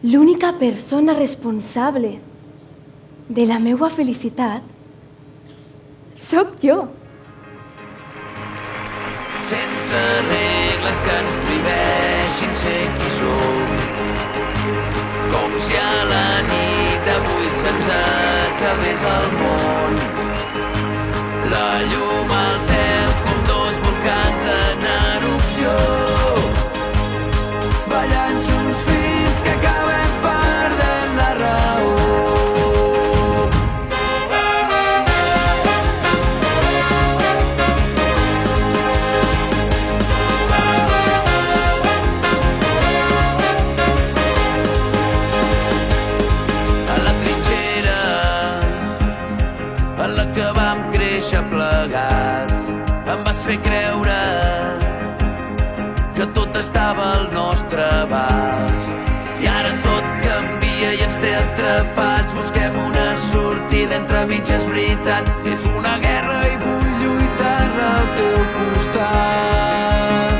l'única persona responsable de la meua felicitat sóc jo. Sense regles que ens prohibeixin ser qui som, com si a la nit d'avui se'ns acabés el món. La llum al cel com dos volcans en erupció, ballant junts fins que acabem perdent la raó. A la trinxera en la que vam créixer plegats, em vas fer creure que tot estava al nostre abast. I ara tot canvia i ens té atrapats. Busquem una sortida entre mitges veritats. És una guerra i vull lluitar al teu costat.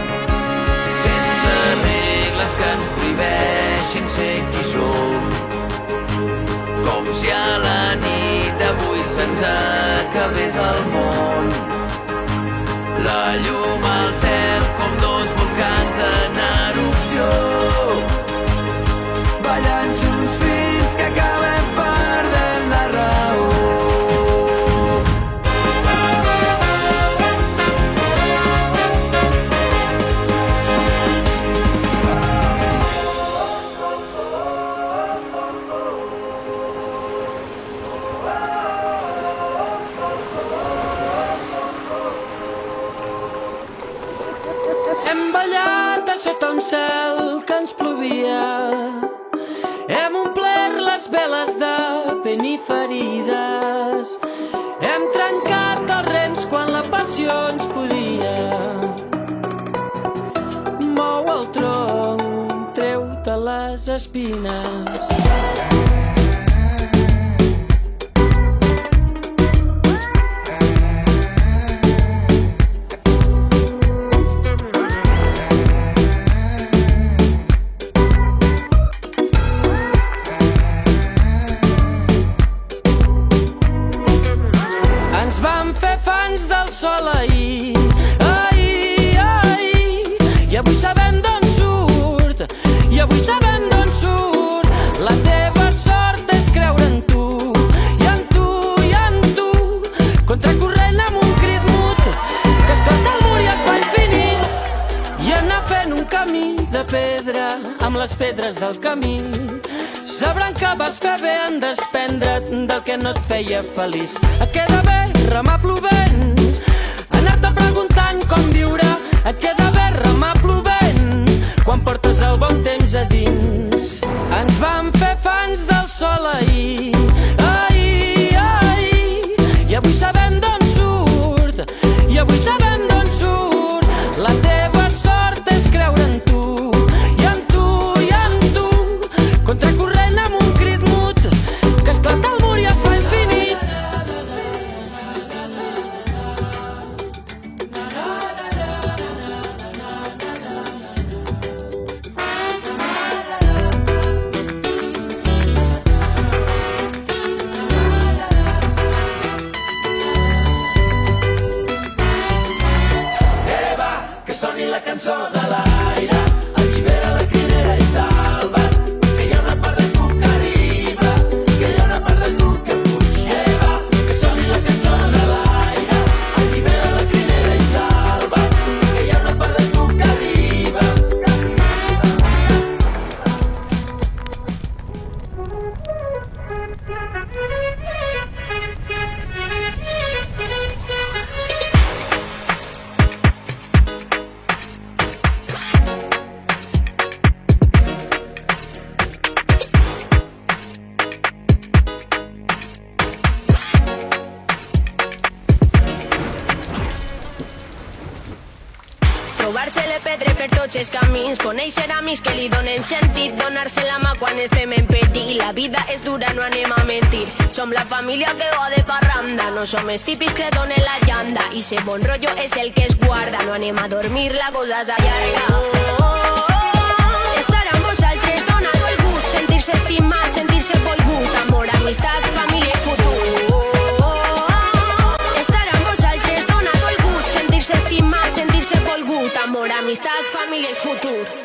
Sense regles que ens prohibeixin ser qui som, com si a la nit d'avui se'ns acabés el món. La llum al cel com dos volcans en erupció, ballant junts fins que acabem perdent la raó. Hem ballat a sota un cel que ens plovia. Hem omplert les veles de pell i ferides. Hem trencat els rens quan la passió ens podia. Mou el tronc, treu-te les espines. Ens vam fer fans del sol ahir, ahir, ahir, i avui sabem d'on surt, i avui sabem d'on surt. La teva sort és creure en tu, i en tu, i en tu, contracorrent amb un crit mut, que esclata el mur i es fa infinit, i anar fent un camí de pedra amb les pedres del camí. Sabrant que vas fer bé en desprendre't del que no et feia feliç. Et queda bé remar plovent, anar-te preguntant com viure. Et queda bé remar plovent quan portes el bon temps a dins. Ens vam fer fans del sol ahir, ahir, ahir, i avui sabem d'on surt, i avui sabem d'on surt. La teva sort és creure en tu, i en tu, i en tu, contracorrent amb un crit mut, que esclata el mur i es fa infinit. Que soni la cançó de l'aire, allibera la crinera i salva't, que hi ha una part de tu que arriba, que hi ha una part de tu que fuig. Que soni la cançó de l'aire, allibera la crinera i salva't, que hi ha una part de tu que arriba. Trobar-se le pedre per tots els camins, conèixer amics que li donen sentit, donar-se la mà quan estem en perill. La vida és dura, no anem a mentir. Som la família que va de parranda, no som els típics que donen la llanda, i ser bon rotllo és el que es guarda. No anem a dormir, la cosa s'allarga. Estar amb vosaltres dona el gust, sentir família i futur.